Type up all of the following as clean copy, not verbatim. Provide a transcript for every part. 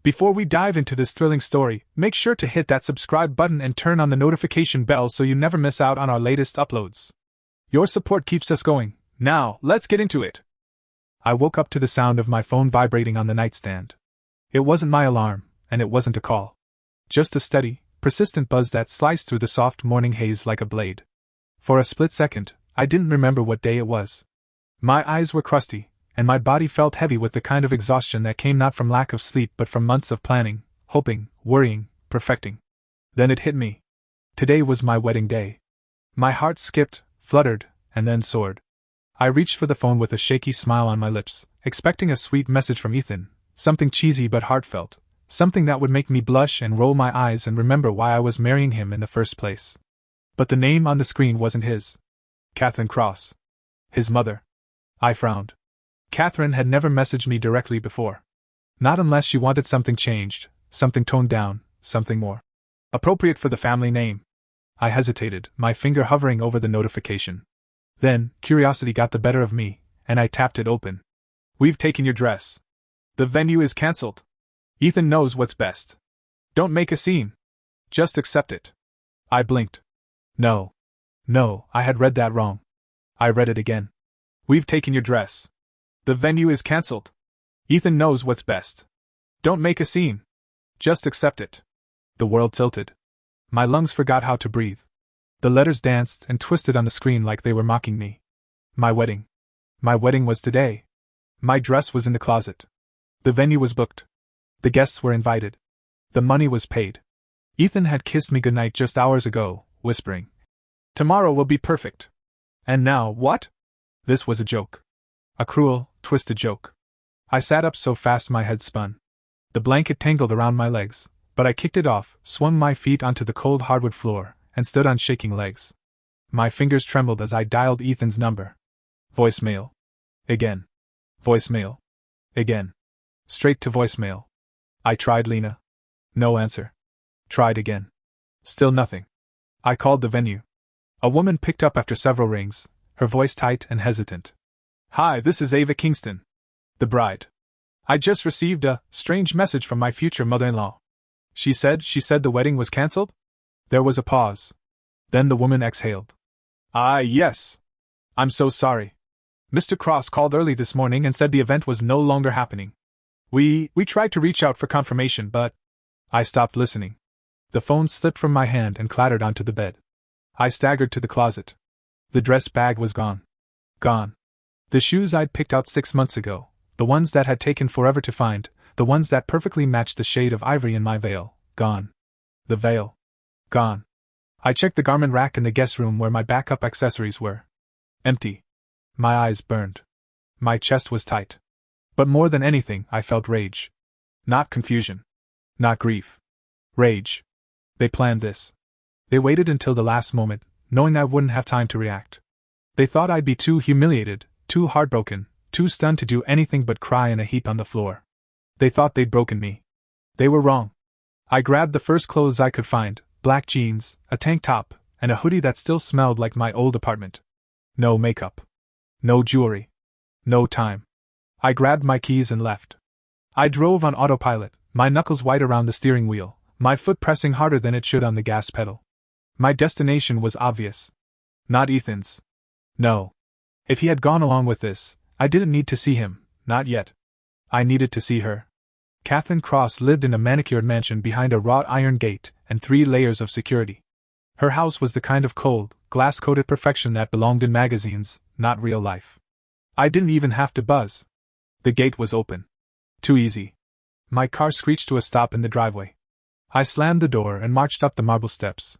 Before we dive into this thrilling story, make sure to hit that subscribe button and turn on the notification bell so you never miss out on our latest uploads. Your support keeps us going. Now, let's get into it. I woke up to the sound of my phone vibrating on the nightstand. It wasn't my alarm, and it wasn't a call. Just a steady, persistent buzz that sliced through the soft morning haze like a blade. For a split second, I didn't remember what day it was. My eyes were crusty, and my body felt heavy with the kind of exhaustion that came not from lack of sleep but from months of planning, hoping, worrying, perfecting. Then it hit me. Today was my wedding day. My heart skipped, fluttered, and then soared. I reached for the phone with a shaky smile on my lips, expecting a sweet message from Ethan, something cheesy but heartfelt, something that would make me blush and roll my eyes and remember why I was marrying him in the first place. But the name on the screen wasn't his. Catherine Cross. His mother. I frowned. Catherine had never messaged me directly before. Not unless she wanted something changed, something toned down, something more appropriate for the family name. I hesitated, my finger hovering over the notification. Then, curiosity got the better of me, and I tapped it open. We've taken your dress. The venue is cancelled. Ethan knows what's best. Don't make a scene. Just accept it. I blinked. No, I had read that wrong. I read it again. We've taken your dress. The venue is cancelled. Ethan knows what's best. Don't make a scene. Just accept it. The world tilted. My lungs forgot how to breathe. The letters danced and twisted on the screen like they were mocking me. My wedding. My wedding was today. My dress was in the closet. The venue was booked. The guests were invited. The money was paid. Ethan had kissed me goodnight just hours ago, whispering, "Tomorrow will be perfect." And now, what? This was a joke. A cruel, twisted joke. I sat up so fast my head spun. The blanket tangled around my legs, but I kicked it off, swung my feet onto the cold hardwood floor, and stood on shaking legs. My fingers trembled as I dialed Ethan's number. Voicemail. Again. Voicemail. Again. Straight to voicemail. I tried Lena. No answer. Tried again. Still nothing. I called the venue. A woman picked up after several rings, her voice tight and hesitant. "Hi, this is Ava Kingston, the bride. I just received a strange message from my future mother-in-law. She said the wedding was cancelled?" There was a pause. Then the woman exhaled. Yes. I'm so sorry. Mr. Cross called early this morning and said the event was no longer happening. We tried to reach out for confirmation, but..." I stopped listening. The phone slipped from my hand and clattered onto the bed. I staggered to the closet. The dress bag was gone. Gone. The shoes I'd picked out 6 months ago, the ones that had taken forever to find, the ones that perfectly matched the shade of ivory in my veil, gone. The veil. Gone. I checked the garment rack in the guest room where my backup accessories were. Empty. My eyes burned. My chest was tight. But more than anything, I felt rage. Not confusion. Not grief. Rage. They planned this. They waited until the last moment, knowing I wouldn't have time to react. They thought I'd be too humiliated, too heartbroken, too stunned to do anything but cry in a heap on the floor. They thought they'd broken me. They were wrong. I grabbed the first clothes I could find, black jeans, a tank top, and a hoodie that still smelled like my old apartment. No makeup. No jewelry. No time. I grabbed my keys and left. I drove on autopilot, my knuckles white around the steering wheel, my foot pressing harder than it should on the gas pedal. My destination was obvious. Not Ethan's. No. If he had gone along with this, I didn't need to see him, not yet. I needed to see her. Catherine Cross lived in a manicured mansion behind a wrought iron gate and 3 layers of security. Her house was the kind of cold, glass-coated perfection that belonged in magazines, not real life. I didn't even have to buzz. The gate was open. Too easy. My car screeched to a stop in the driveway. I slammed the door and marched up the marble steps.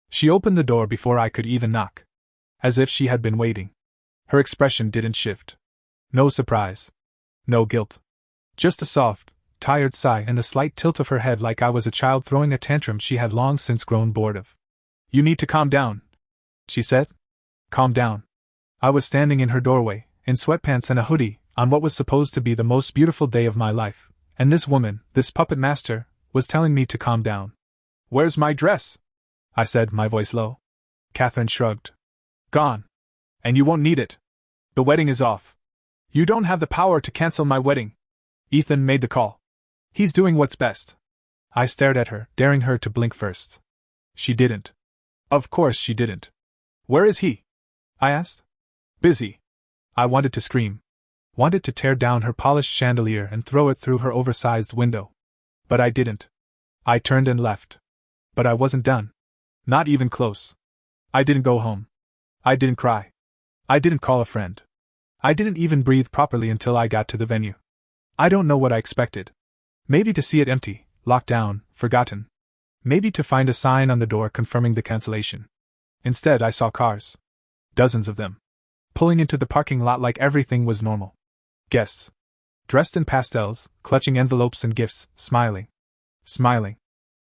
She opened the door before I could even knock. As if she had been waiting. Her expression didn't shift. No surprise. No guilt. Just a soft, tired sigh and a slight tilt of her head like I was a child throwing a tantrum she had long since grown bored of. "You need to calm down," she said. Calm down. I was standing in her doorway, in sweatpants and a hoodie, on what was supposed to be the most beautiful day of my life, and this woman, this puppet master, was telling me to calm down. "Where's my dress?" I said, my voice low. Catherine shrugged. "Gone. And you won't need it. The wedding is off. You don't have the power to cancel my wedding. Ethan made the call. He's doing what's best. I stared at her, daring her to blink first. She didn't. Of course she didn't. Where is he? I asked. Busy. I wanted to scream. Wanted to tear down her polished chandelier and throw it through her oversized window. But I didn't. I turned and left. But I wasn't done. Not even close. I didn't go home. I didn't cry. I didn't call a friend. I didn't even breathe properly until I got to the venue. I don't know what I expected. Maybe to see it empty, locked down, forgotten. Maybe to find a sign on the door confirming the cancellation. Instead, I saw cars. Dozens of them. Pulling into the parking lot like everything was normal. Guests. Dressed in pastels, clutching envelopes and gifts, smiling. Smiling.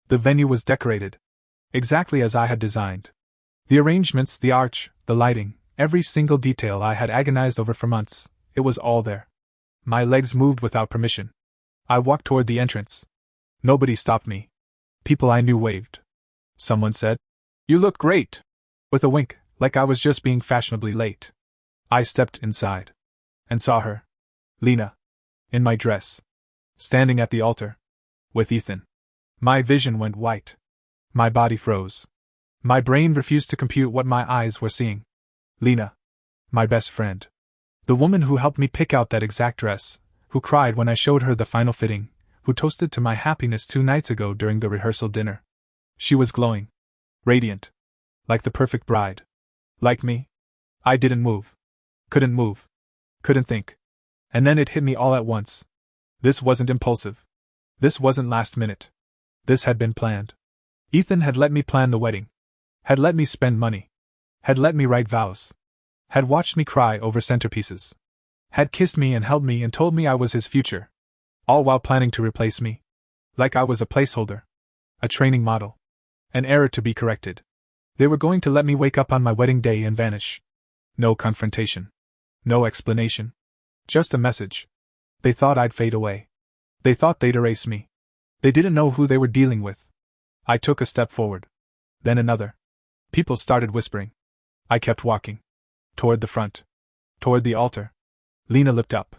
The venue was decorated. Exactly as I had designed. The arrangements, the arch, the lighting, every single detail I had agonized over for months, it was all there. My legs moved without permission. I walked toward the entrance. Nobody stopped me. People I knew waved. Someone said, "You look great," with a wink, like I was just being fashionably late. I stepped inside. And saw her. Lena. In my dress. Standing at the altar. With Ethan. My vision went white. My body froze. My brain refused to compute what my eyes were seeing. Lena. My best friend. The woman who helped me pick out that exact dress, who cried when I showed her the final fitting, who toasted to my happiness 2 nights ago during the rehearsal dinner. She was glowing. Radiant. Like the perfect bride. Like me. I didn't move. Couldn't move. Couldn't think. And then it hit me all at once. This wasn't impulsive. This wasn't last minute. This had been planned. Ethan had let me plan the wedding. Had let me spend money. Had let me write vows. Had watched me cry over centerpieces. Had kissed me and held me and told me I was his future. All while planning to replace me. Like I was a placeholder. A training model. An error to be corrected. They were going to let me wake up on my wedding day and vanish. No confrontation. No explanation. Just a message. They thought I'd fade away. They thought they'd erase me. They didn't know who they were dealing with. I took a step forward. Then another. People started whispering. I kept walking. Toward the front. Toward the altar. Lena looked up.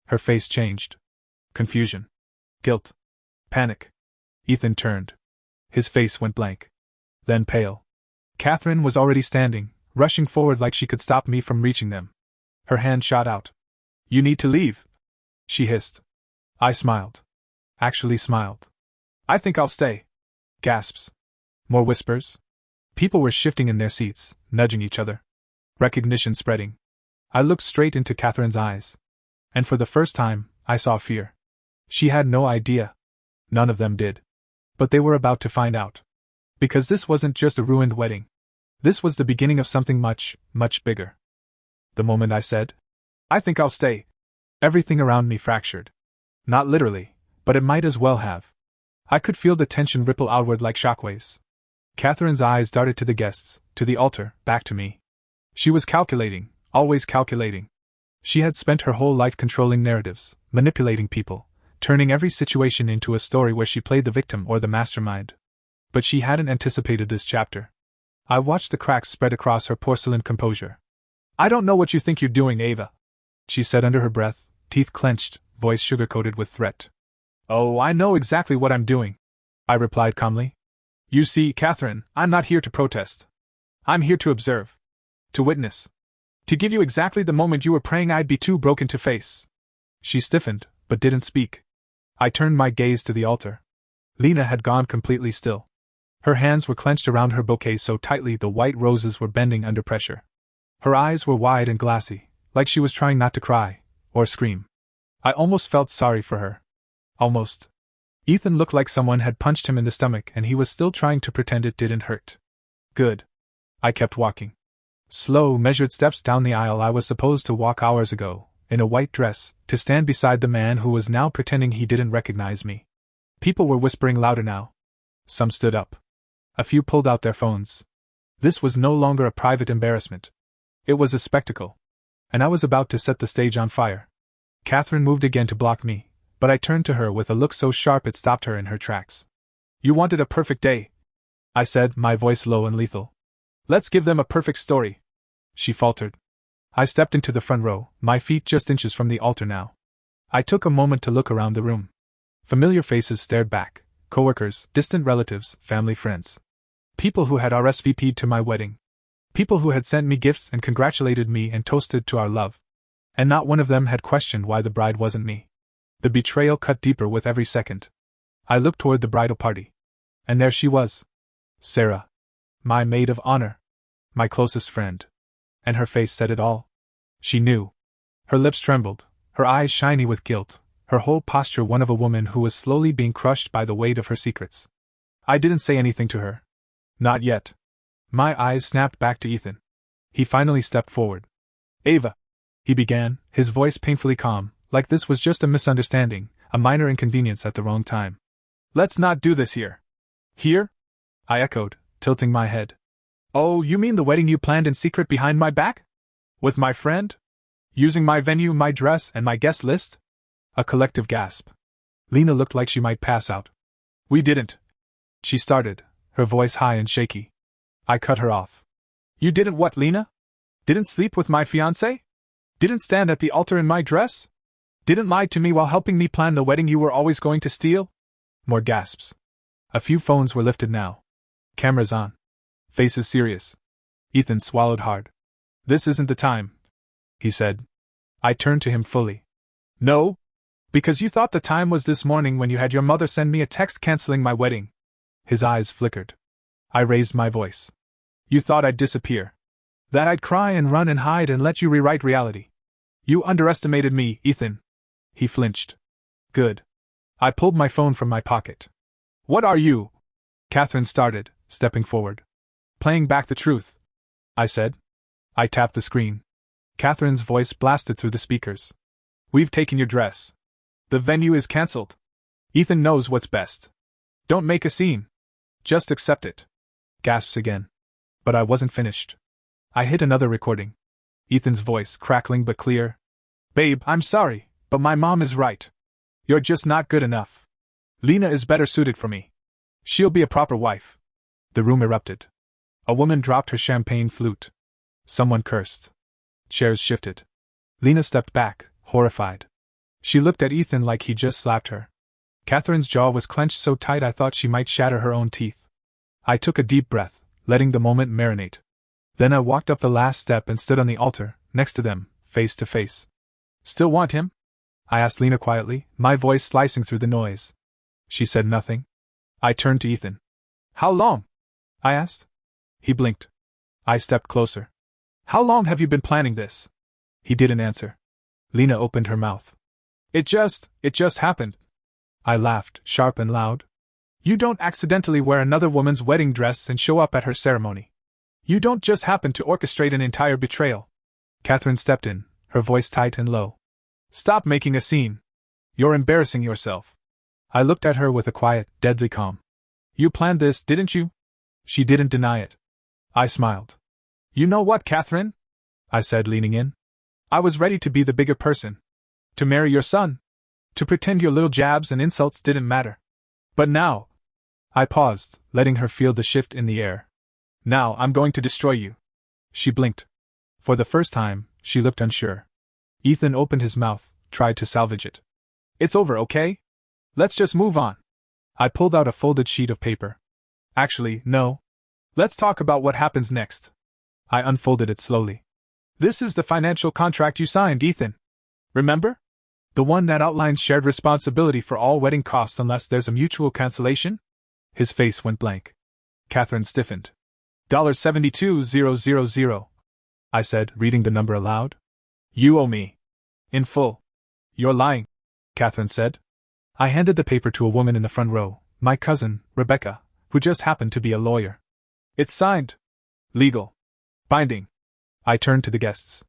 Her face changed. Confusion. Guilt. Panic. Ethan turned. His face went blank. Then pale. Catherine was already standing, rushing forward like she could stop me from reaching them. Her hand shot out. "You need to leave," she hissed. I smiled. Actually smiled. "I think I'll stay." Gasps. More whispers. People were shifting in their seats, nudging each other. Recognition spreading. I looked straight into Catherine's eyes. And for the first time, I saw fear. She had no idea. None of them did. But they were about to find out. Because this wasn't just a ruined wedding. This was the beginning of something much, much bigger. The moment I said, "I think I'll stay," everything around me fractured. Not literally, but it might as well have. I could feel the tension ripple outward like shockwaves. Catherine's eyes darted to the guests, to the altar, back to me. She was calculating, always calculating. She had spent her whole life controlling narratives, manipulating people, turning every situation into a story where she played the victim or the mastermind. But she hadn't anticipated this chapter. I watched the cracks spread across her porcelain composure. "I don't know what you think you're doing, Ava," she said under her breath, teeth clenched, voice sugar-coated with threat. "Oh, I know exactly what I'm doing," I replied calmly. "You see, Catherine, I'm not here to protest. I'm here to observe. To witness. To give you exactly the moment you were praying I'd be too broken to face." She stiffened, but didn't speak. I turned my gaze to the altar. Lena had gone completely still. Her hands were clenched around her bouquet so tightly the white roses were bending under pressure. Her eyes were wide and glassy, like she was trying not to cry, or scream. I almost felt sorry for her. Almost. Ethan looked like someone had punched him in the stomach and he was still trying to pretend it didn't hurt. Good. I kept walking. Slow, measured steps down the aisle I was supposed to walk hours ago, in a white dress, to stand beside the man who was now pretending he didn't recognize me. People were whispering louder now. Some stood up. A few pulled out their phones. This was no longer a private embarrassment. It was a spectacle. And I was about to set the stage on fire. Catherine moved again to block me, but I turned to her with a look so sharp it stopped her in her tracks. "You wanted a perfect day," I said, my voice low and lethal. "Let's give them a perfect story," she faltered. I stepped into the front row, my feet just inches from the altar now. I took a moment to look around the room. Familiar faces stared back: coworkers, distant relatives, family friends. People who had RSVP'd to my wedding. People who had sent me gifts and congratulated me and toasted to our love. And not one of them had questioned why the bride wasn't me. The betrayal cut deeper with every second. I looked toward the bridal party. And there she was. Sarah. My maid of honor. My closest friend. And her face said it all. She knew. Her lips trembled, her eyes shiny with guilt, her whole posture one of a woman who was slowly being crushed by the weight of her secrets. I didn't say anything to her. Not yet. My eyes snapped back to Ethan. He finally stepped forward. Ava, he began, his voice painfully calm, like this was just a misunderstanding, a minor inconvenience at the wrong time. Let's not do this here. Here? I echoed, tilting my head. Oh, you mean the wedding you planned in secret behind my back? With my friend? Using my venue, my dress, and my guest list? A collective gasp. Lena looked like she might pass out. We didn't. She started, her voice high and shaky. I cut her off. You didn't what, Lena? Didn't sleep with my fiancé? Didn't stand at the altar in my dress? Didn't lie to me while helping me plan the wedding you were always going to steal? More gasps. A few phones were lifted now. Cameras on. Faces serious. Ethan swallowed hard. This isn't the time, he said. I turned to him fully. No? Because you thought the time was this morning when you had your mother send me a text canceling my wedding. His eyes flickered. I raised my voice. You thought I'd disappear. That I'd cry and run and hide and let you rewrite reality. You underestimated me, Ethan. He flinched. Good. I pulled my phone from my pocket. What are you? Catherine started, stepping forward. Playing back the truth, I said. I tapped the screen. Catherine's voice blasted through the speakers. We've taken your dress. The venue is cancelled. Ethan knows what's best. Don't make a scene. Just accept it. Gasps again. But I wasn't finished. I hit another recording. Ethan's voice crackling but clear. Babe, I'm sorry, but my mom is right. You're just not good enough. Lena is better suited for me. She'll be a proper wife. The room erupted. A woman dropped her champagne flute. Someone cursed. Chairs shifted. Lena stepped back, horrified. She looked at Ethan like he just slapped her. Catherine's jaw was clenched so tight I thought she might shatter her own teeth. I took a deep breath, letting the moment marinate. Then I walked up the last step and stood on the altar, next to them, face to face. Still want him? I asked Lena quietly, my voice slicing through the noise. She said nothing. I turned to Ethan. How long? I asked. He blinked. I stepped closer. How long have you been planning this? He didn't answer. Lena opened her mouth. It just happened. I laughed, sharp and loud. You don't accidentally wear another woman's wedding dress and show up at her ceremony. You don't just happen to orchestrate an entire betrayal. Catherine stepped in, her voice tight and low. Stop making a scene. You're embarrassing yourself. I looked at her with a quiet, deadly calm. You planned this, didn't you? She didn't deny it. I smiled. You know what, Catherine? I said, leaning in. I was ready to be the bigger person. To marry your son. To pretend your little jabs and insults didn't matter. But now... I paused, letting her feel the shift in the air. Now I'm going to destroy you. She blinked. For the first time, she looked unsure. Ethan opened his mouth, tried to salvage it. It's over, okay? Let's just move on. I pulled out a folded sheet of paper. Actually, no. Let's talk about what happens next. I unfolded it slowly. This is the financial contract you signed, Ethan. Remember? The one that outlines shared responsibility for all wedding costs unless there's a mutual cancellation? His face went blank. Catherine stiffened. $72,000, I said, reading the number aloud. You owe me. In full. You're lying, Catherine said. I handed the paper to a woman in the front row, my cousin, Rebecca, who just happened to be a lawyer. It's signed. Legal. Binding. I turned to the guests.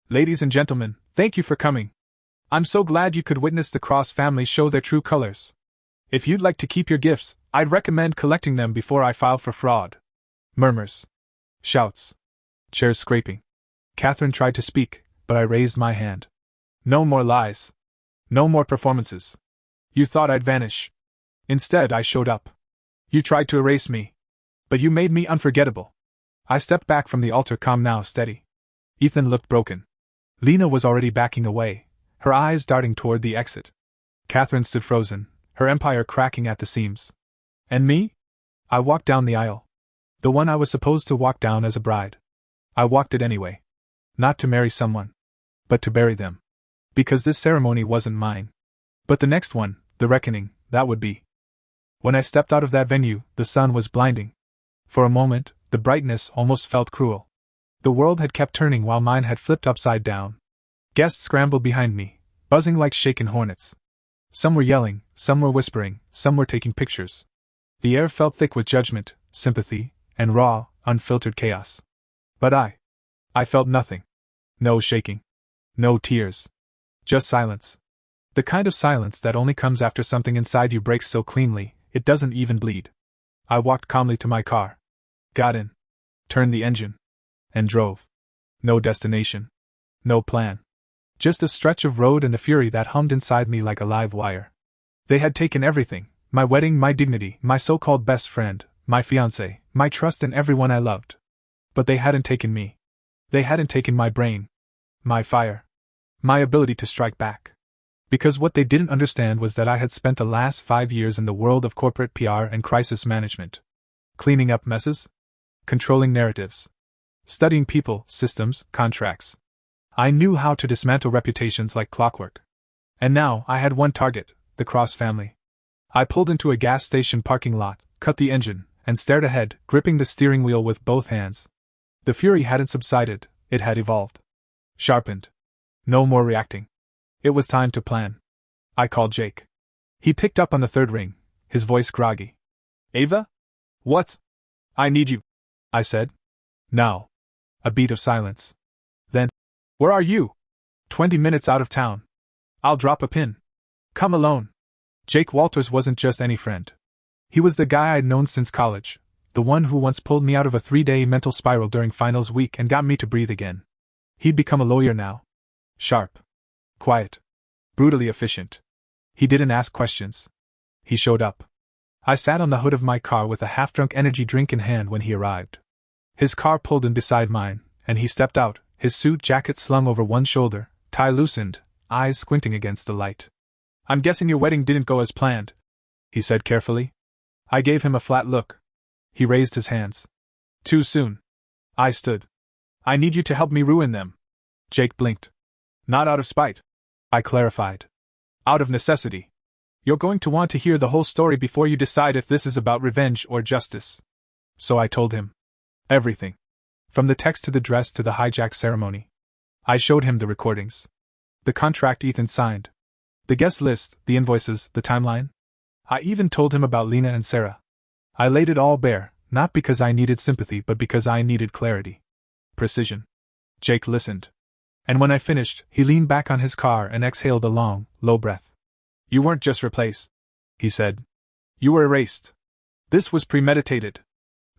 Ladies and gentlemen, thank you for coming. I'm so glad you could witness the Cross family show their true colors. If you'd like to keep your gifts, I'd recommend collecting them before I file for fraud. Murmurs. Shouts. Chairs scraping. Catherine tried to speak, but I raised my hand. No more lies. No more performances. You thought I'd vanish. Instead, I showed up. You tried to erase me. But you made me unforgettable. I stepped back from the altar, calm now, steady. Ethan looked broken. Lena was already backing away, her eyes darting toward the exit. Catherine stood frozen, her empire cracking at the seams. And me? I walked down the aisle. The one I was supposed to walk down as a bride. I walked it anyway. Not to marry someone, but to bury them. Because this ceremony wasn't mine. But the next one, the reckoning, that would be. When I stepped out of that venue, the sun was blinding. For a moment, the brightness almost felt cruel. The world had kept turning while mine had flipped upside down. Guests scrambled behind me, buzzing like shaken hornets. Some were yelling, some were whispering, some were taking pictures. The air felt thick with judgment, sympathy, and raw, unfiltered chaos. But I felt nothing. No shaking. No tears. Just silence. The kind of silence that only comes after something inside you breaks so cleanly, it doesn't even bleed. I walked calmly to my car. Got in. Turned the engine. And drove. No destination. No plan. Just a stretch of road and the fury that hummed inside me like a live wire. They had taken everything, my wedding, my dignity, my so-called best friend, my fiancé, my trust in everyone I loved. But they hadn't taken me. They hadn't taken my brain. My fire. My ability to strike back. Because what they didn't understand was that I had spent the last 5 years in the world of corporate PR and crisis management. Cleaning up messes. Controlling narratives. Studying people, systems, contracts. I knew how to dismantle reputations like clockwork. And now I had one target, the Cross family. I pulled into a gas station parking lot, cut the engine, and stared ahead, gripping the steering wheel with both hands. The fury hadn't subsided, it had evolved. Sharpened. No more reacting. It was time to plan. I called Jake. He picked up on the third ring, his voice groggy. Ava? What? I need you, I said. Now. A beat of silence. Then, where are you? 20 minutes out of town. I'll drop a pin. Come alone. Jake Walters wasn't just any friend. He was the guy I'd known since college, the one who once pulled me out of a 3-day mental spiral during finals week and got me to breathe again. He'd become a lawyer now. Sharp. Quiet. Brutally efficient. He didn't ask questions. He showed up. I sat on the hood of my car with a half-drunk energy drink in hand when he arrived. His car pulled in beside mine, and he stepped out, his suit jacket slung over one shoulder, tie loosened, eyes squinting against the light. I'm guessing your wedding didn't go as planned, he said carefully. I gave him a flat look. He raised his hands. Too soon. I stood. I need you to help me ruin them. Jake blinked. Not out of spite, I clarified. Out of necessity. You're going to want to hear the whole story before you decide if this is about revenge or justice. So I told him. Everything. From the text to the dress to the hijack ceremony. I showed him the recordings. The contract Ethan signed. The guest list, the invoices, the timeline. I even told him about Lena and Sarah. I laid it all bare, not because I needed sympathy but because I needed clarity. Precision. Jake listened. And when I finished, he leaned back on his car and exhaled a long, low breath. You weren't just replaced, he said. You were erased. This was premeditated.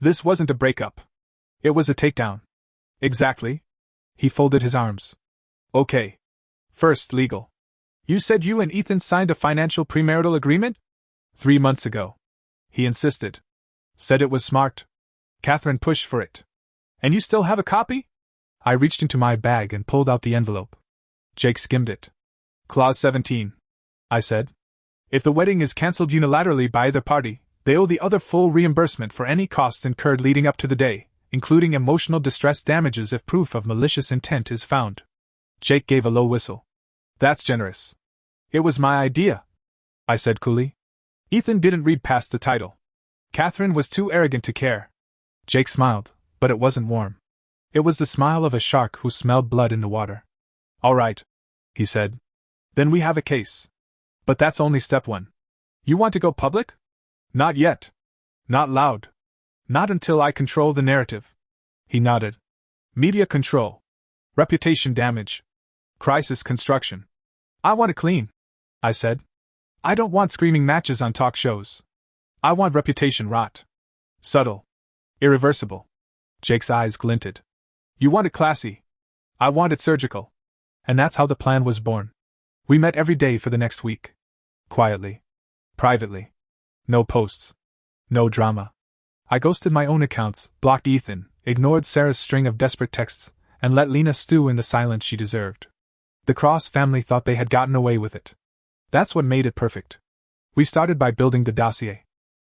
This wasn't a breakup. It was a takedown. Exactly. He folded his arms. Okay. First, legal. You said you and Ethan signed a financial premarital agreement? 3 months ago. He insisted. Said it was smart. Catherine pushed for it. And you still have a copy? I reached into my bag and pulled out the envelope. Jake skimmed it. Clause 17. I said. If the wedding is cancelled unilaterally by either party, they owe the other full reimbursement for any costs incurred leading up to the day, including emotional distress damages if proof of malicious intent is found. Jake gave a low whistle. That's generous. It was my idea, I said coolly. Ethan didn't read past the title. Catherine was too arrogant to care. Jake smiled, but it wasn't warm. It was the smile of a shark who smelled blood in the water. All right, he said. Then we have a case. But that's only step 1. You want to go public? Not yet. Not loud. Not until I control the narrative. He nodded. Media control. Reputation damage. Crisis construction. I want it clean, I said. I don't want screaming matches on talk shows. I want reputation rot. Subtle. Irreversible. Jake's eyes glinted. You want it classy. I want it surgical. And that's how the plan was born. We met every day for the next week. Quietly. Privately. No posts. No drama. I ghosted my own accounts, blocked Ethan, ignored Sarah's string of desperate texts, and let Lena stew in the silence she deserved. The Cross family thought they had gotten away with it. That's what made it perfect. We started by building the dossier.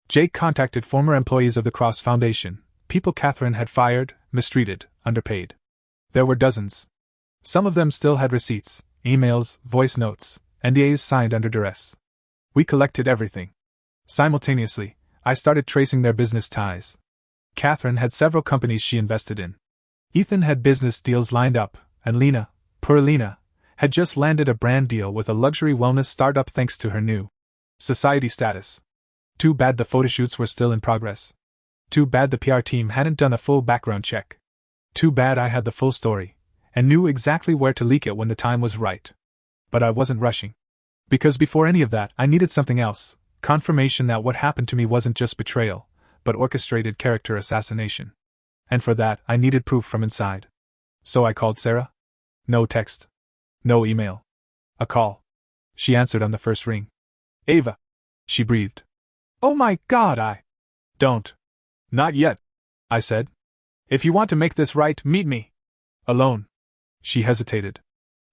Jake contacted former employees of the Cross Foundation, people Catherine had fired, mistreated, underpaid. There were dozens. Some of them still had receipts, emails, voice notes, NDAs signed under duress. We collected everything. Simultaneously, I started tracing their business ties. Catherine had several companies she invested in. Ethan had business deals lined up, and Lena, poor Lena, had just landed a brand deal with a luxury wellness startup thanks to her new society status. Too bad the photoshoots were still in progress. Too bad the PR team hadn't done a full background check. Too bad I had the full story, and knew exactly where to leak it when the time was right. But I wasn't rushing. Because before any of that, I needed something else, confirmation that what happened to me wasn't just betrayal, but orchestrated character assassination. And for that, I needed proof from inside. So I called Sarah. No text. No email. A call. She answered on the first ring. Ava. She breathed. Oh my God, Don't. Not yet, I said. If you want to make this right, meet me. Alone. She hesitated.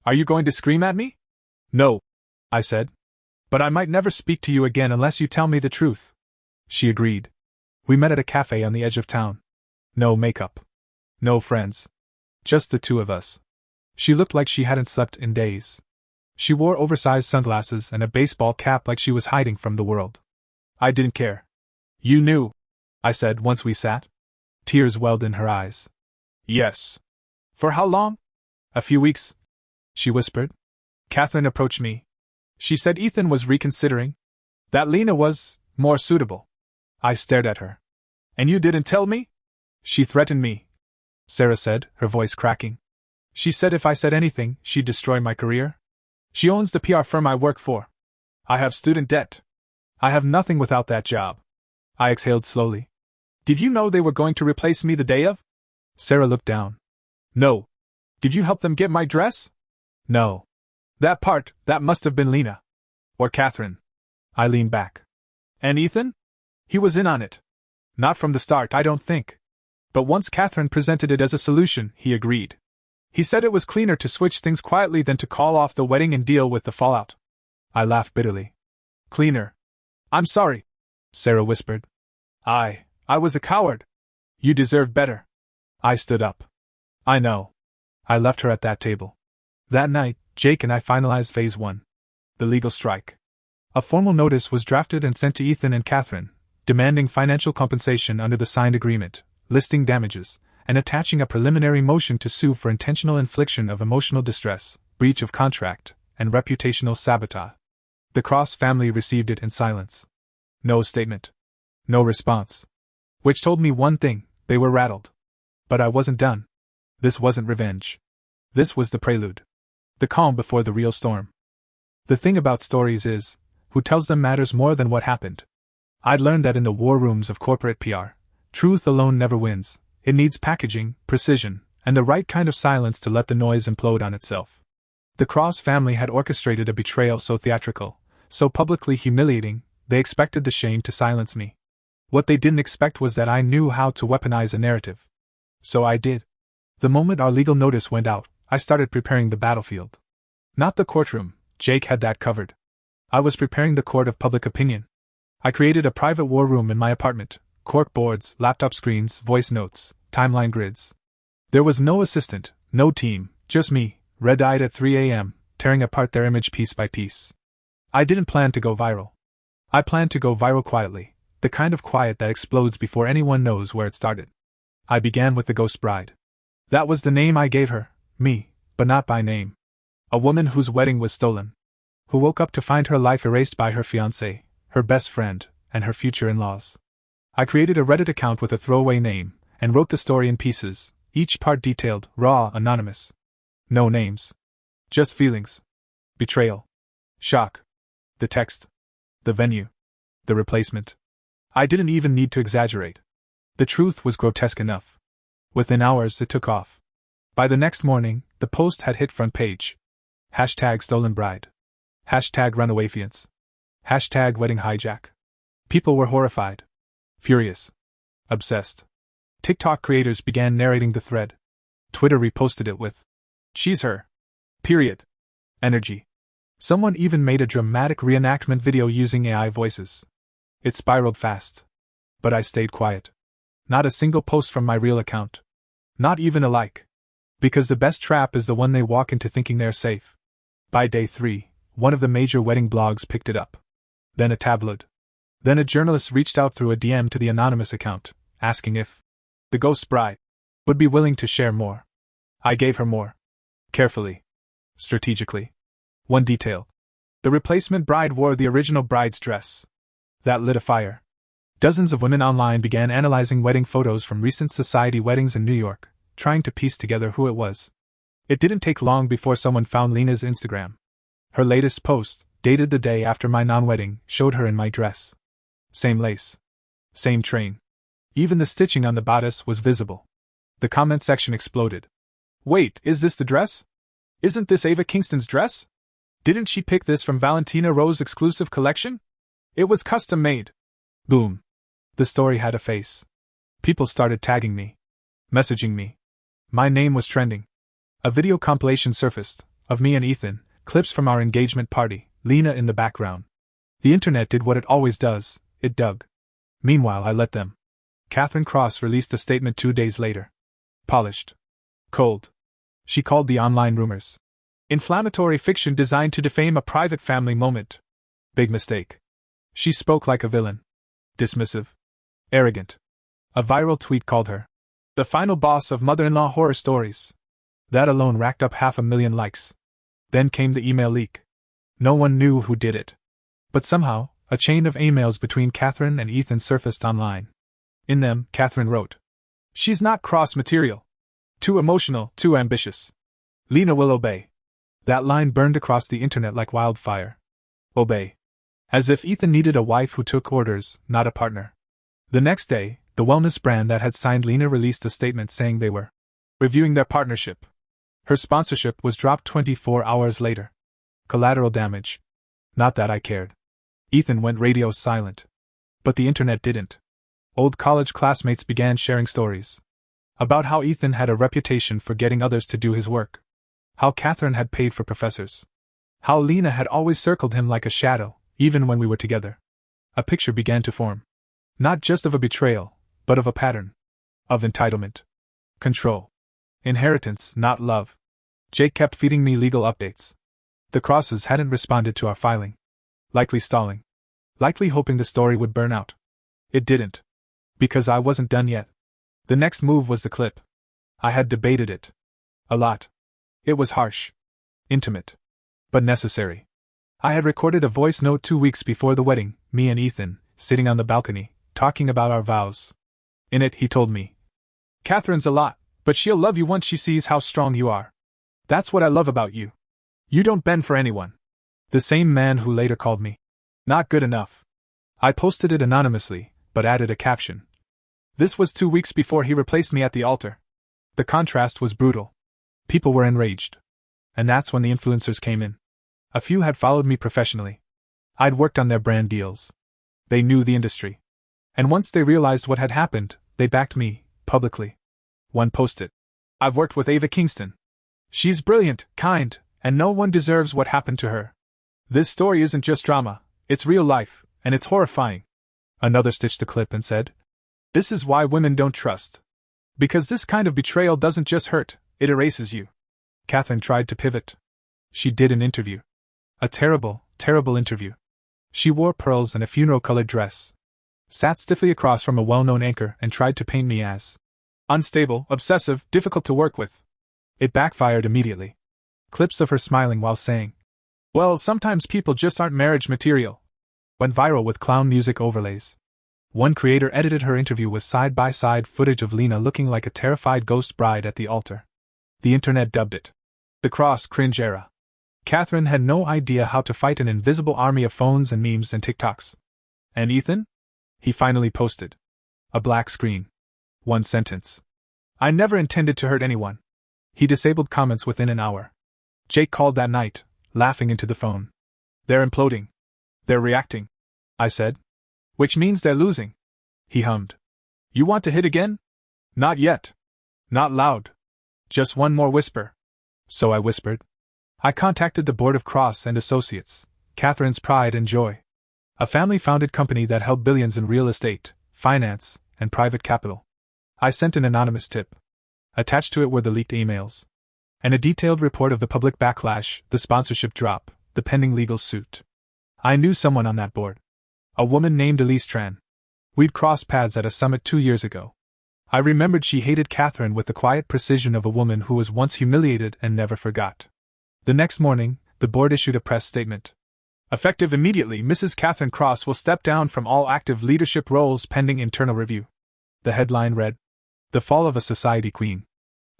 Are you going to scream at me? No, I said. But I might never speak to you again unless you tell me the truth. She agreed. We met at a cafe on the edge of town. No makeup. No friends. Just the two of us. She looked like she hadn't slept in days. She wore oversized sunglasses and a baseball cap like she was hiding from the world. I didn't care. You knew, I said once we sat. Tears welled in her eyes. Yes. For how long? A few weeks, she whispered. Catherine approached me. She said Ethan was reconsidering. That Lena was more suitable. I stared at her. And you didn't tell me? She threatened me, Sarah said, her voice cracking. She said if I said anything, she'd destroy my career. She owns the PR firm I work for. I have student debt. I have nothing without that job. I exhaled slowly. Did you know they were going to replace me the day of? Sarah looked down. No. Did you help them get my dress? No. That must have been Lena. Or Catherine. I leaned back. And Ethan? He was in on it. Not from the start, I don't think. But once Catherine presented it as a solution, he agreed. He said it was cleaner to switch things quietly than to call off the wedding and deal with the fallout. I laughed bitterly. Cleaner. I'm sorry, Sarah whispered. I was a coward. You deserve better. I stood up. I know. I left her at that table. That night, Jake and I finalized Phase 1. The legal strike. A formal notice was drafted and sent to Ethan and Catherine, demanding financial compensation under the signed agreement, listing damages, and attaching a preliminary motion to sue for intentional infliction of emotional distress, breach of contract, and reputational sabotage. The Cross family received it in silence. No statement. No response. Which told me one thing, they were rattled. But I wasn't done. This wasn't revenge. This was the prelude. The calm before the real storm. The thing about stories is, who tells them matters more than what happened. I'd learned that in the war rooms of corporate PR, truth alone never wins. It needs packaging, precision, and the right kind of silence to let the noise implode on itself. The Cross family had orchestrated a betrayal so theatrical, so publicly humiliating, they expected the shame to silence me. What they didn't expect was that I knew how to weaponize a narrative. So I did. The moment our legal notice went out, I started preparing the battlefield. Not the courtroom, Jake had that covered. I was preparing the court of public opinion. I created a private war room in my apartment, cork boards, laptop screens, voice notes, timeline grids. There was no assistant, no team, just me, red-eyed at 3 a.m., tearing apart their image piece by piece. I didn't plan to go viral. I planned to go viral quietly, the kind of quiet that explodes before anyone knows where it started. I began with the ghost bride. That was the name I gave her, me, but not by name. A woman whose wedding was stolen. Who woke up to find her life erased by her fiancé, her best friend, and her future in-laws. I created a Reddit account with a throwaway name, and wrote the story in pieces, each part detailed, raw, anonymous. No names. Just feelings. Betrayal. Shock. The text. The venue. The replacement. I didn't even need to exaggerate. The truth was grotesque enough. Within hours it took off. By the next morning, the post had hit front page. Hashtag stolen bride. Hashtag runaway fiance. Hashtag wedding hijack. People were horrified. Furious. Obsessed. TikTok creators began narrating the thread. Twitter reposted it with, "She's her. Period. Energy." Someone even made a dramatic reenactment video using AI voices. It spiraled fast. But I stayed quiet. Not a single post from my real account. Not even a like. Because the best trap is the one they walk into thinking they're safe. By day 3, one of the major wedding blogs picked it up. Then a tabloid. Then a journalist reached out through a DM to the anonymous account, asking if the ghost bride would be willing to share more. I gave her more. Carefully. Strategically. One detail. The replacement bride wore the original bride's dress. That lit a fire. Dozens of women online began analyzing wedding photos from recent society weddings in New York, trying to piece together who it was. It didn't take long before someone found Lena's Instagram. Her latest post, dated the day after my non-wedding, showed her in my dress. Same lace. Same train. Even the stitching on the bodice was visible. The comment section exploded. Wait, is this the dress? Isn't this Ava Kingston's dress? Didn't she pick this from Valentina Rose's exclusive collection? It was custom made. Boom. The story had a face. People started tagging me. Messaging me. My name was trending. A video compilation surfaced, of me and Ethan, clips from our engagement party, Lena in the background. The internet did what it always does, it dug. Meanwhile, I let them. Catherine Cross released a statement 2 days later. Polished. Cold. She called the online rumors inflammatory fiction designed to defame a private family moment. Big mistake. She spoke like a villain. Dismissive. Arrogant. A viral tweet called her the final boss of mother-in-law horror stories. That alone racked up 500,000 likes. Then came the email leak. No one knew who did it. But somehow, a chain of emails between Catherine and Ethan surfaced online. In them, Catherine wrote, "She's not cross material. Too emotional, too ambitious. Lena will obey." That line burned across the internet like wildfire. Obey. As if Ethan needed a wife who took orders, not a partner. The next day, the wellness brand that had signed Lena released a statement saying they were reviewing their partnership. Her sponsorship was dropped 24 hours later. Collateral damage. Not that I cared. Ethan went radio silent. But the internet didn't. Old college classmates began sharing stories about how Ethan had a reputation for getting others to do his work. How Catherine had paid for professors. How Lena had always circled him like a shadow, even when we were together. A picture began to form. Not just of a betrayal, but of a pattern. Of entitlement. Control. Inheritance, not love. Jake kept feeding me legal updates. The Crosses hadn't responded to our filing. Likely stalling. Likely hoping the story would burn out. It didn't. Because I wasn't done yet. The next move was the clip. I had debated it. A lot. It was harsh. Intimate. But necessary. I had recorded a voice note 2 weeks before the wedding, me and Ethan, sitting on the balcony, talking about our vows. In it, he told me, "Catherine's a lot, but she'll love you once she sees how strong you are. That's what I love about you. You don't bend for anyone." The same man who later called me not good enough. I posted it anonymously, but added a caption. This was 2 weeks before he replaced me at the altar. The contrast was brutal. People were enraged. And that's when the influencers came in. A few had followed me professionally. I'd worked on their brand deals. They knew the industry. And once they realized what had happened, they backed me, publicly. One posted, "I've worked with Ava Kingston. She's brilliant, kind, and no one deserves what happened to her. This story isn't just drama, it's real life, and it's horrifying." Another stitched the clip and said, "This is why women don't trust. Because this kind of betrayal doesn't just hurt, it erases you." Catherine tried to pivot. She did an interview. A terrible, terrible interview. She wore pearls and a funeral-colored dress. Sat stiffly across from a well-known anchor and tried to paint me as unstable, obsessive, difficult to work with. It backfired immediately. Clips of her smiling while saying, "Well, sometimes people just aren't marriage material," went viral with clown music overlays. One creator edited her interview with side-by-side footage of Lena looking like a terrified ghost bride at the altar. The internet dubbed it the cross cringe era. Catherine had no idea how to fight an invisible army of phones and memes and TikToks. And Ethan? He finally posted. A black screen. One sentence. "I never intended to hurt anyone." He disabled comments within an hour. Jake called that night, laughing into the phone. "They're imploding. They're reacting," I said. "Which means they're losing." He hummed. "You want to hit again?" "Not yet. Not loud. Just one more whisper." So I whispered. I contacted the board of Cross and Associates, Catherine's pride and joy. A family-founded company that held billions in real estate, finance, and private capital. I sent an anonymous tip. Attached to it were the leaked emails. And a detailed report of the public backlash, the sponsorship drop, the pending legal suit. I knew someone on that board. A woman named Elise Tran. We'd crossed paths at a summit 2 years ago. I remembered she hated Catherine with the quiet precision of a woman who was once humiliated and never forgot. The next morning, the board issued a press statement. Effective immediately, Mrs. Catherine Cross will step down from all active leadership roles pending internal review. The headline read, "The Fall of a Society Queen."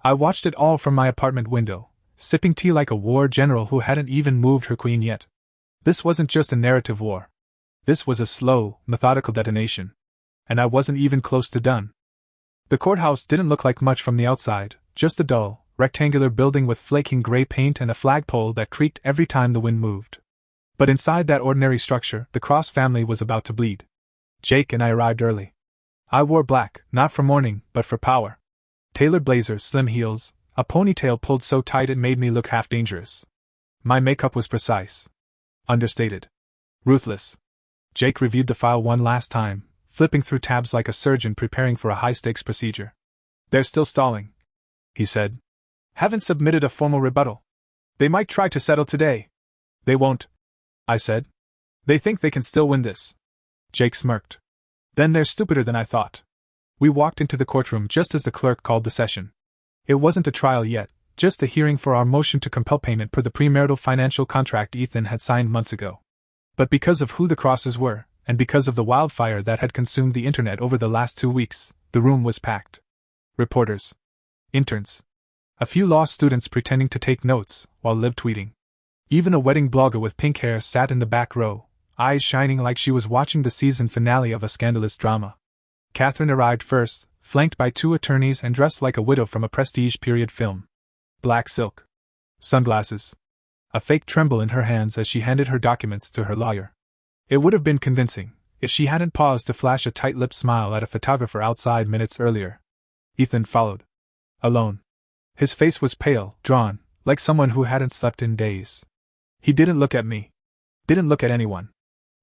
I watched it all from my apartment window, sipping tea like a war general who hadn't even moved her queen yet. This wasn't just a narrative war. This was a slow, methodical detonation. And I wasn't even close to done. The courthouse didn't look like much from the outside, just a dull, rectangular building with flaking gray paint and a flagpole that creaked every time the wind moved. But inside that ordinary structure, the Cross family was about to bleed. Jake and I arrived early. I wore black, not for mourning, but for power. Tailored blazers, slim heels, a ponytail pulled so tight it made me look half dangerous. My makeup was precise. Understated. Ruthless. Jake reviewed the file one last time, flipping through tabs like a surgeon preparing for a high-stakes procedure. "They're still stalling," he said. "Haven't submitted a formal rebuttal. They might try to settle today." "They won't," I said. "They think they can still win this." Jake smirked. "Then they're stupider than I thought." We walked into the courtroom just as the clerk called the session. It wasn't a trial yet, just a hearing for our motion to compel payment per the premarital financial contract Ethan had signed months ago. But because of who the Crosses were, and because of the wildfire that had consumed the internet over the last 2 weeks, the room was packed. Reporters. Interns. A few law students pretending to take notes, while live tweeting. Even a wedding blogger with pink hair sat in the back row, eyes shining like she was watching the season finale of a scandalous drama. Catherine arrived first, flanked by 2 attorneys and dressed like a widow from a prestige period film. Black silk. Sunglasses. A fake tremble in her hands as she handed her documents to her lawyer. It would have been convincing, if she hadn't paused to flash a tight-lipped smile at a photographer outside minutes earlier. Ethan followed. Alone. His face was pale, drawn, like someone who hadn't slept in days. He didn't look at me. Didn't look at anyone.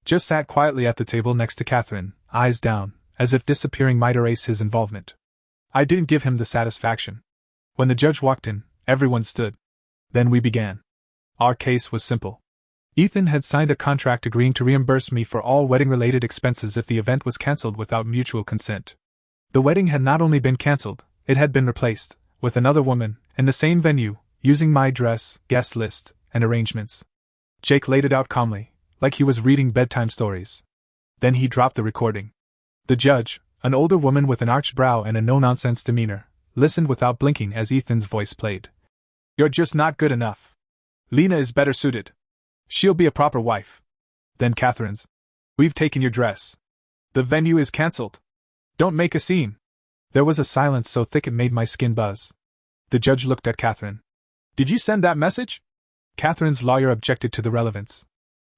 Just sat quietly at the table next to Catherine, eyes down, as if disappearing might erase his involvement. I didn't give him the satisfaction. When the judge walked in, everyone stood. Then we began. Our case was simple. Ethan had signed a contract agreeing to reimburse me for all wedding-related expenses if the event was cancelled without mutual consent. The wedding had not only been cancelled, it had been replaced, with another woman, in the same venue, using my dress, guest list, and arrangements. Jake laid it out calmly, like he was reading bedtime stories. Then he dropped the recording. The judge, an older woman with an arched brow and a no-nonsense demeanor, listened without blinking as Ethan's voice played. "You're just not good enough. Lena is better suited. She'll be a proper wife." Then Catherine's. "We've taken your dress. The venue is cancelled. Don't make a scene." There was a silence so thick it made my skin buzz. The judge looked at Catherine. "Did you send that message?" Catherine's lawyer objected to the relevance.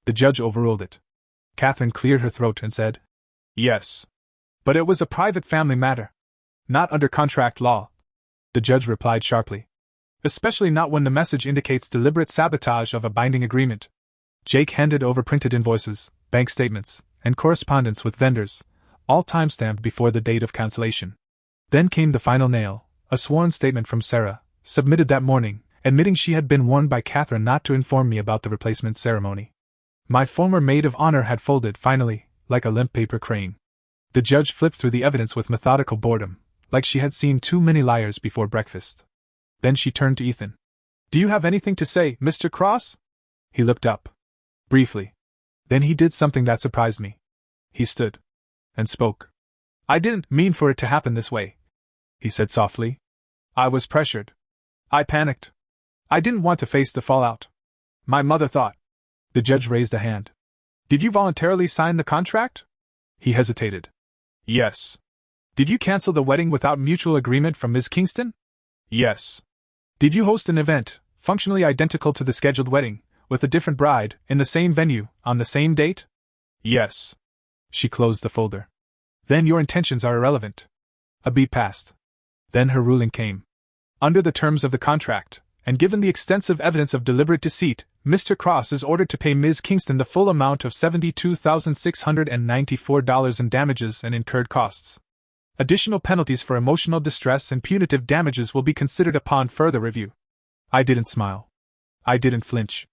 The judge overruled it. Catherine cleared her throat and said, "Yes. But it was a private family matter. Not under contract law." The judge replied sharply. "Especially not when the message indicates deliberate sabotage of a binding agreement." Jake handed over printed invoices, bank statements, and correspondence with vendors, all timestamped before the date of cancellation. Then came the final nail, a sworn statement from Sarah, submitted that morning, admitting she had been warned by Catherine not to inform me about the replacement ceremony. My former maid of honor had folded, finally, like a limp paper crane. The judge flipped through the evidence with methodical boredom, like she had seen too many liars before breakfast. Then she turned to Ethan. "Do you have anything to say, Mr. Cross?" He looked up. Briefly. Then he did something that surprised me. He stood. And spoke. "I didn't mean for it to happen this way," he said softly. "I was pressured. I panicked. I didn't want to face the fallout. My mother thought." The judge raised a hand. "Did you voluntarily sign the contract?" He hesitated. "Yes." "Did you cancel the wedding without mutual agreement from Ms. Kingston?" "Yes." "Did you host an event, functionally identical to the scheduled wedding, with a different bride, in the same venue, on the same date?" "Yes." She closed the folder. "Then your intentions are irrelevant." A beat passed. Then her ruling came. "Under the terms of the contract, and given the extensive evidence of deliberate deceit, Mr. Cross is ordered to pay Ms. Kingston the full amount of $72,694 in damages and incurred costs. Additional penalties for emotional distress and punitive damages will be considered upon further review. I didn't smile. I didn't flinch.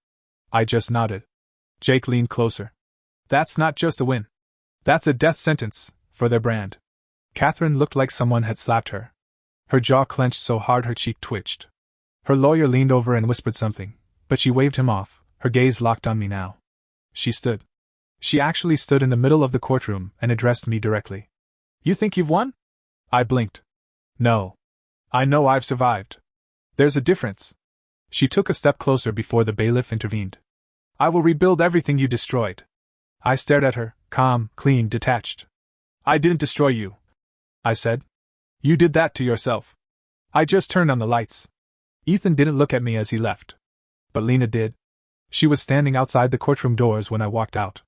I just nodded. Jake leaned closer. That's not just a win. That's a death sentence, for their brand. Catherine looked like someone had slapped her. Her jaw clenched so hard her cheek twitched. Her lawyer leaned over and whispered something, but she waved him off, her gaze locked on me now. She stood. She actually stood in the middle of the courtroom and addressed me directly. You think you've won? I blinked. No. I know I've survived. There's a difference. She took a step closer before the bailiff intervened. I will rebuild everything you destroyed. I stared at her, calm, clean, detached. I didn't destroy you, I said. You did that to yourself. I just turned on the lights. Ethan didn't look at me as he left. But Lena did. She was standing outside the courtroom doors when I walked out.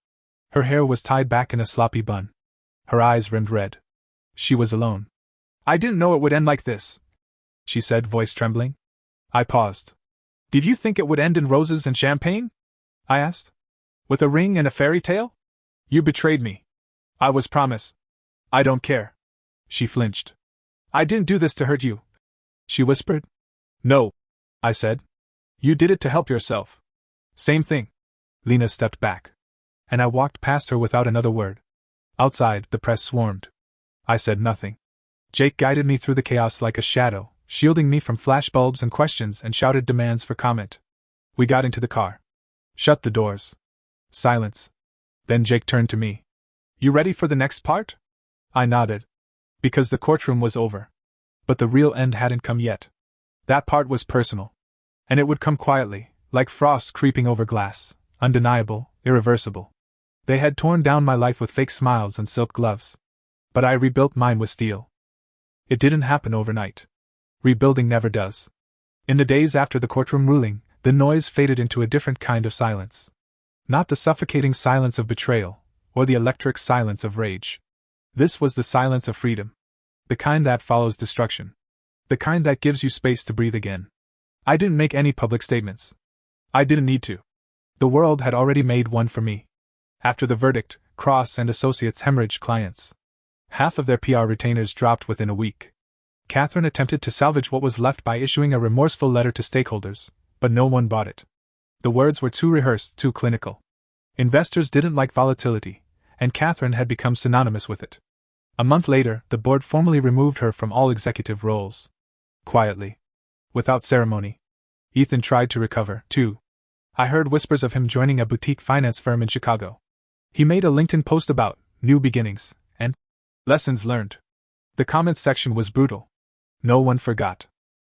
Her hair was tied back in a sloppy bun. Her eyes rimmed red. She was alone. I didn't know it would end like this, she said, voice trembling. I paused. Did you think it would end in roses and champagne? I asked. With a ring and a fairy tale? You betrayed me. I was promised. I don't care. She flinched. I didn't do this to hurt you, she whispered. No, I said. You did it to help yourself. Same thing. Lena stepped back. And I walked past her without another word. Outside, the press swarmed. I said nothing. Jake guided me through the chaos like a shadow, shielding me from flashbulbs and questions and shouted demands for comment. We got into the car. Shut the doors. Silence. Then Jake turned to me. You ready for the next part? I nodded. Because the courtroom was over. But the real end hadn't come yet. That part was personal. And it would come quietly, like frost creeping over glass, undeniable, irreversible. They had torn down my life with fake smiles and silk gloves. But I rebuilt mine with steel. It didn't happen overnight. Rebuilding never does. In the days after the courtroom ruling, the noise faded into a different kind of silence. Not the suffocating silence of betrayal, or the electric silence of rage. This was the silence of freedom. The kind that follows destruction. The kind that gives you space to breathe again. I didn't make any public statements. I didn't need to. The world had already made one for me. After the verdict, Cross and Associates hemorrhaged clients. Half of their PR retainers dropped within a week. Catherine attempted to salvage what was left by issuing a remorseful letter to stakeholders, but no one bought it. The words were too rehearsed, too clinical. Investors didn't like volatility, and Catherine had become synonymous with it. A month later, the board formally removed her from all executive roles. Quietly. Without ceremony. Ethan tried to recover, too. I heard whispers of him joining a boutique finance firm in Chicago. He made a LinkedIn post about new beginnings and lessons learned. The comments section was brutal. No one forgot.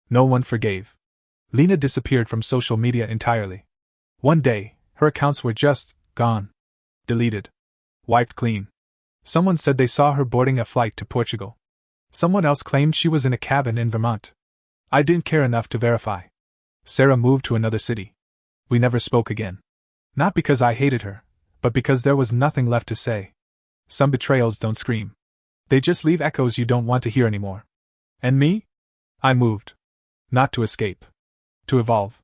No one forgave. Lena disappeared from social media entirely. One day, her accounts were just gone. Deleted. Wiped clean. Someone said they saw her boarding a flight to Portugal. Someone else claimed she was in a cabin in Vermont. I didn't care enough to verify. Sarah moved to another city. We never spoke again. Not because I hated her, but because there was nothing left to say. Some betrayals don't scream. They just leave echoes you don't want to hear anymore. And me? I moved. Not to escape. To evolve.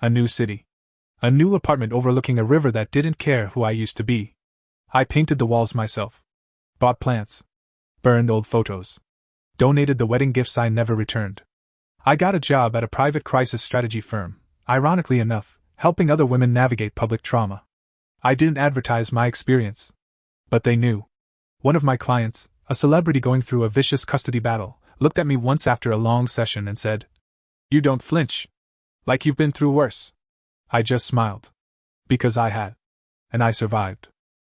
A new city. A new apartment overlooking a river that didn't care who I used to be. I painted the walls myself. Bought plants. Burned old photos. Donated the wedding gifts I never returned. I got a job at a private crisis strategy firm, ironically enough, helping other women navigate public trauma. I didn't advertise my experience. But they knew. One of my clients, a celebrity going through a vicious custody battle, looked at me once after a long session and said, "You don't flinch. Like you've been through worse." I just smiled. Because I had. And I survived.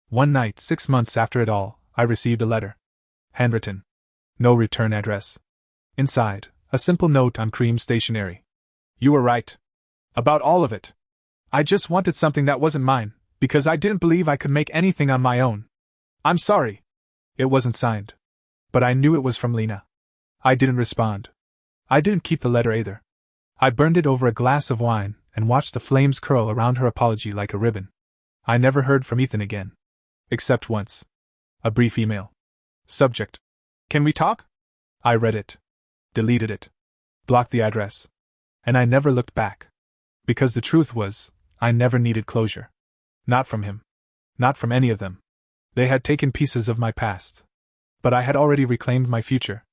One night, 6 months after it all, I received a letter. Handwritten. No return address. Inside, a simple note on cream stationery. You were right. About all of it. I just wanted something that wasn't mine, because I didn't believe I could make anything on my own. I'm sorry. It wasn't signed. But I knew it was from Lena. I didn't respond. I didn't keep the letter either. I burned it over a glass of wine and watched the flames curl around her apology like a ribbon. I never heard from Ethan again. Except once. A brief email. Subject: Can we talk? I read it. Deleted it. Blocked the address. And I never looked back. Because the truth was, I never needed closure. Not from him. Not from any of them. They had taken pieces of my past. But I had already reclaimed my future.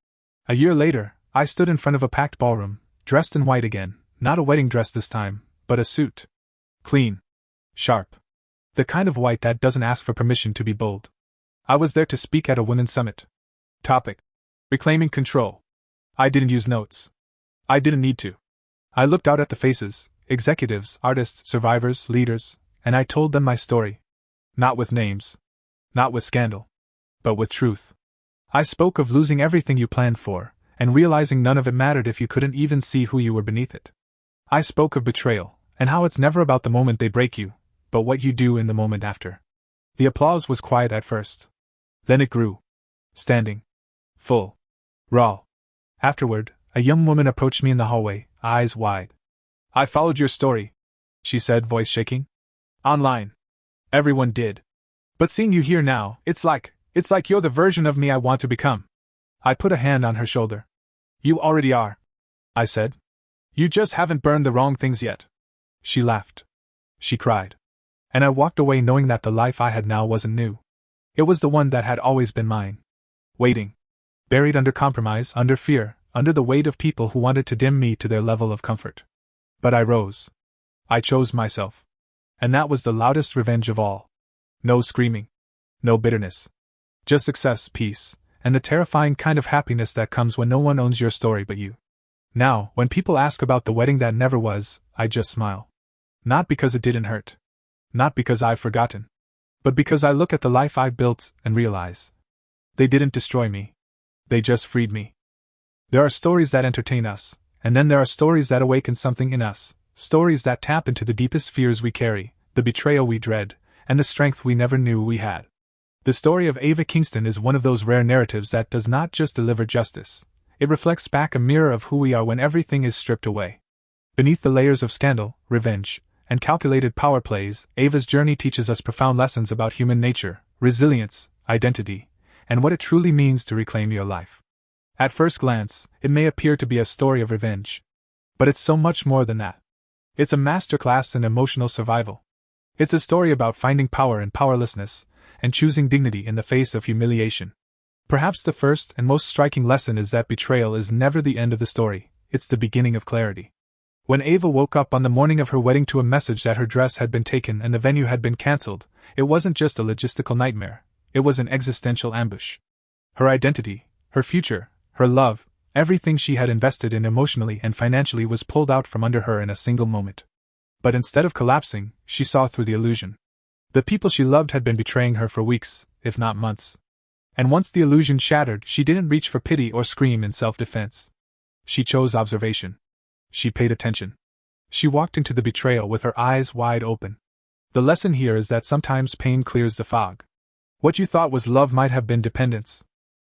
A year later, I stood in front of a packed ballroom, dressed in white again, not a wedding dress this time, but a suit. Clean. Sharp. The kind of white that doesn't ask for permission to be bold. I was there to speak at a women's summit. Topic: reclaiming control. I didn't use notes. I didn't need to. I looked out at the faces, executives, artists, survivors, leaders, and I told them my story. Not with names. Not with scandal. But with truth. I spoke of losing everything you planned for, and realizing none of it mattered if you couldn't even see who you were beneath it. I spoke of betrayal, and how it's never about the moment they break you, but what you do in the moment after. The applause was quiet at first. Then it grew. Standing. Full. Raw. Afterward, a young woman approached me in the hallway, eyes wide. I followed your story, she said, voice shaking. Online. Everyone did. But seeing you here now, it's like you're the version of me I want to become. I put a hand on her shoulder. You already are, I said. You just haven't burned the wrong things yet. She laughed. She cried. And I walked away knowing that the life I had now wasn't new. It was the one that had always been mine. Waiting. Buried under compromise, under fear, under the weight of people who wanted to dim me to their level of comfort. But I rose. I chose myself. And that was the loudest revenge of all. No screaming. No bitterness. Just success, peace, and the terrifying kind of happiness that comes when no one owns your story but you. Now, when people ask about the wedding that never was, I just smile. Not because it didn't hurt. Not because I've forgotten. But because I look at the life I've built and realize. They didn't destroy me. They just freed me. There are stories that entertain us, and then there are stories that awaken something in us, stories that tap into the deepest fears we carry, the betrayal we dread, and the strength we never knew we had. The story of Ava Kingston is one of those rare narratives that does not just deliver justice, it reflects back a mirror of who we are when everything is stripped away. Beneath the layers of scandal, revenge, and calculated power plays, Ava's journey teaches us profound lessons about human nature, resilience, identity, and what it truly means to reclaim your life. At first glance, it may appear to be a story of revenge. But it's so much more than that. It's a masterclass in emotional survival. It's a story about finding power in powerlessness, and choosing dignity in the face of humiliation. Perhaps the first and most striking lesson is that betrayal is never the end of the story, it's the beginning of clarity. When Ava woke up on the morning of her wedding to a message that her dress had been taken and the venue had been cancelled, it wasn't just a logistical nightmare, it was an existential ambush. Her identity, her future, her love, everything she had invested in emotionally and financially was pulled out from under her in a single moment. But instead of collapsing, she saw through the illusion. The people she loved had been betraying her for weeks, if not months. And once the illusion shattered, she didn't reach for pity or scream in self-defense. She chose observation. She paid attention. She walked into the betrayal with her eyes wide open. The lesson here is that sometimes pain clears the fog. What you thought was love might have been dependence.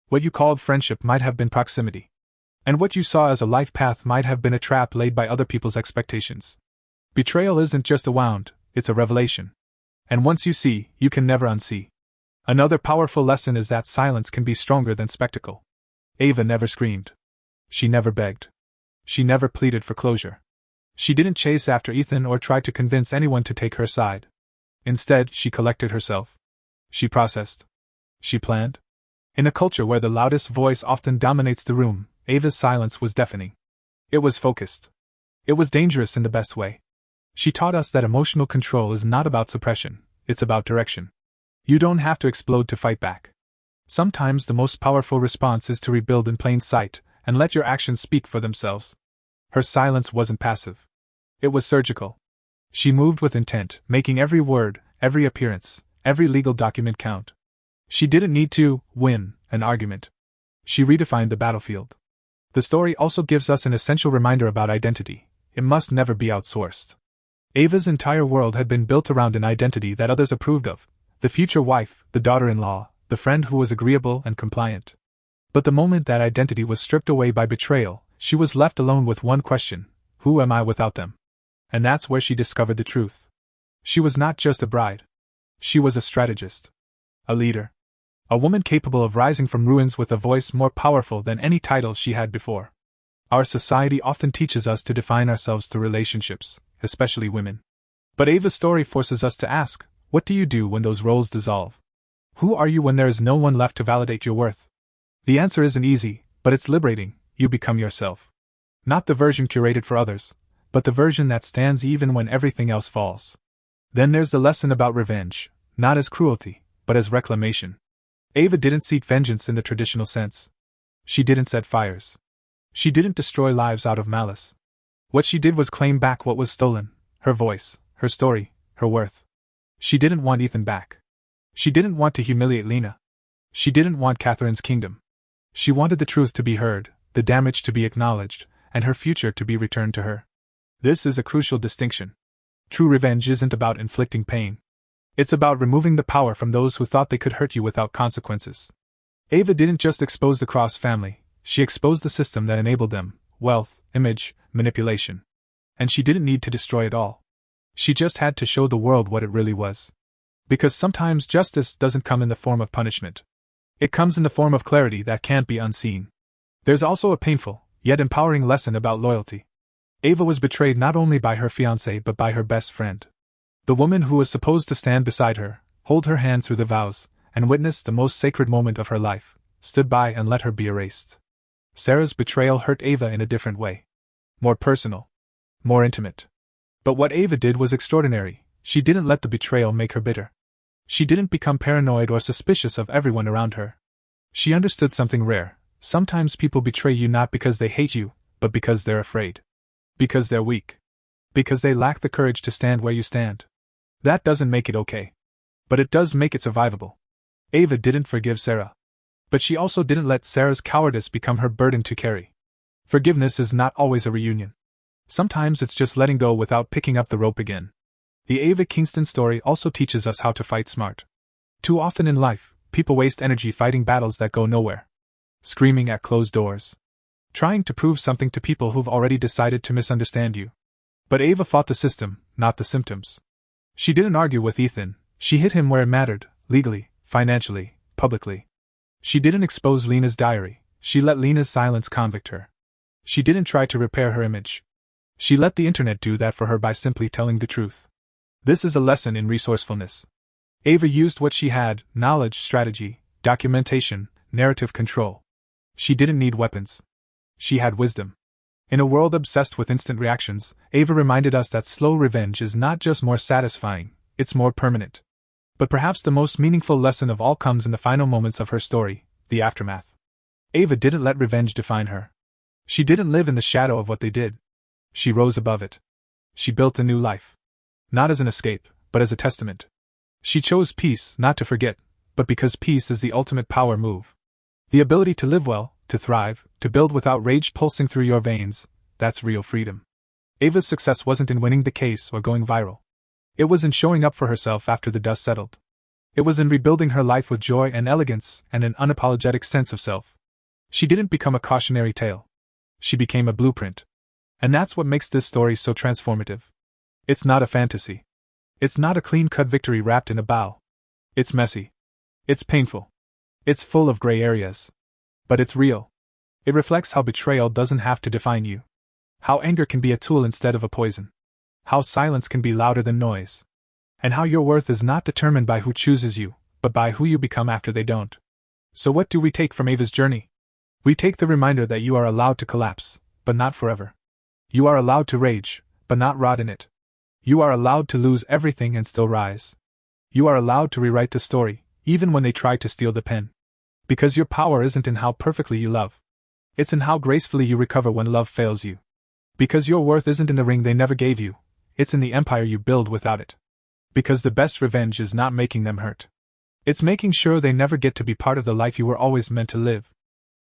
What you called friendship might have been proximity. And what you saw as a life path might have been a trap laid by other people's expectations. Betrayal isn't just a wound, it's a revelation. And once you see, you can never unsee. Another powerful lesson is that silence can be stronger than spectacle. Ava never screamed. She never begged. She never pleaded for closure. She didn't chase after Ethan or try to convince anyone to take her side. Instead, she collected herself. She processed. She planned. In a culture where the loudest voice often dominates the room, Ava's silence was deafening. It was focused. It was dangerous in the best way. She taught us that emotional control is not about suppression, it's about direction. You don't have to explode to fight back. Sometimes the most powerful response is to rebuild in plain sight, and let your actions speak for themselves. Her silence wasn't passive. It was surgical. She moved with intent, making every word, every appearance, every legal document count. She didn't need to win an argument. She redefined the battlefield. The story also gives us an essential reminder about identity. It must never be outsourced. Ava's entire world had been built around an identity that others approved of. The future wife, the daughter-in-law, the friend who was agreeable and compliant. But the moment that identity was stripped away by betrayal, she was left alone with one question: who am I without them? And that's where she discovered the truth. She was not just a bride. She was a strategist. A leader. A woman capable of rising from ruins with a voice more powerful than any title she had before. Our society often teaches us to define ourselves through relationships, especially women. But Ava's story forces us to ask, what do you do when those roles dissolve? Who are you when there is no one left to validate your worth? The answer isn't easy, but it's liberating. You become yourself. Not the version curated for others, but the version that stands even when everything else falls. Then there's the lesson about revenge, not as cruelty, but as reclamation. Ava didn't seek vengeance in the traditional sense. She didn't set fires. She didn't destroy lives out of malice. What she did was claim back what was stolen: her voice, her story, her worth. She didn't want Ethan back. She didn't want to humiliate Lena. She didn't want Catherine's kingdom. She wanted the truth to be heard, the damage to be acknowledged, and her future to be returned to her. This is a crucial distinction. True revenge isn't about inflicting pain. It's about removing the power from those who thought they could hurt you without consequences. Ava didn't just expose the Cross family, she exposed the system that enabled them: wealth, image, manipulation. And she didn't need to destroy it all. She just had to show the world what it really was. Because sometimes justice doesn't come in the form of punishment. It comes in the form of clarity that can't be unseen. There's also a painful, yet empowering lesson about loyalty. Ava was betrayed not only by her fiancé but by her best friend. The woman who was supposed to stand beside her, hold her hand through the vows, and witness the most sacred moment of her life, stood by and let her be erased. Sarah's betrayal hurt Ava in a different way. More personal. More intimate. But what Ava did was extraordinary. She didn't let the betrayal make her bitter. She didn't become paranoid or suspicious of everyone around her. She understood something rare. Sometimes people betray you not because they hate you, but because they're afraid. Because they're weak. Because they lack the courage to stand where you stand. That doesn't make it okay. But it does make it survivable. Ava didn't forgive Sarah. But she also didn't let Sarah's cowardice become her burden to carry. Forgiveness is not always a reunion. Sometimes it's just letting go without picking up the rope again. The Ava Kingston story also teaches us how to fight smart. Too often in life, people waste energy fighting battles that go nowhere. Screaming at closed doors. Trying to prove something to people who've already decided to misunderstand you. But Ava fought the system, not the symptoms. She didn't argue with Ethan, she hit him where it mattered, legally, financially, publicly. She didn't expose Lena's diary, she let Lena's silence convict her. She didn't try to repair her image. She let the internet do that for her by simply telling the truth. This is a lesson in resourcefulness. Ava used what she had: knowledge, strategy, documentation, narrative control. She didn't need weapons. She had wisdom. In a world obsessed with instant reactions, Ava reminded us that slow revenge is not just more satisfying, it's more permanent. But perhaps the most meaningful lesson of all comes in the final moments of her story, the aftermath. Ava didn't let revenge define her. She didn't live in the shadow of what they did. She rose above it. She built a new life. Not as an escape, but as a testament. She chose peace, not to forget, but because peace is the ultimate power move. The ability to live well, to thrive, to build without rage pulsing through your veins, that's real freedom. Ava's success wasn't in winning the case or going viral. It was in showing up for herself after the dust settled. It was in rebuilding her life with joy and elegance and an unapologetic sense of self. She didn't become a cautionary tale. She became a blueprint. And that's what makes this story so transformative. It's not a fantasy. It's not a clean-cut victory wrapped in a bow. It's messy. It's painful. It's full of gray areas. But it's real. It reflects how betrayal doesn't have to define you. How anger can be a tool instead of a poison. How silence can be louder than noise. And how your worth is not determined by who chooses you, but by who you become after they don't. So what do we take from Ava's journey? We take the reminder that you are allowed to collapse, but not forever. You are allowed to rage, but not rot in it. You are allowed to lose everything and still rise. You are allowed to rewrite the story, even when they try to steal the pen. Because your power isn't in how perfectly you love. It's in how gracefully you recover when love fails you. Because your worth isn't in the ring they never gave you. It's in the empire you build without it. Because the best revenge is not making them hurt. It's making sure they never get to be part of the life you were always meant to live.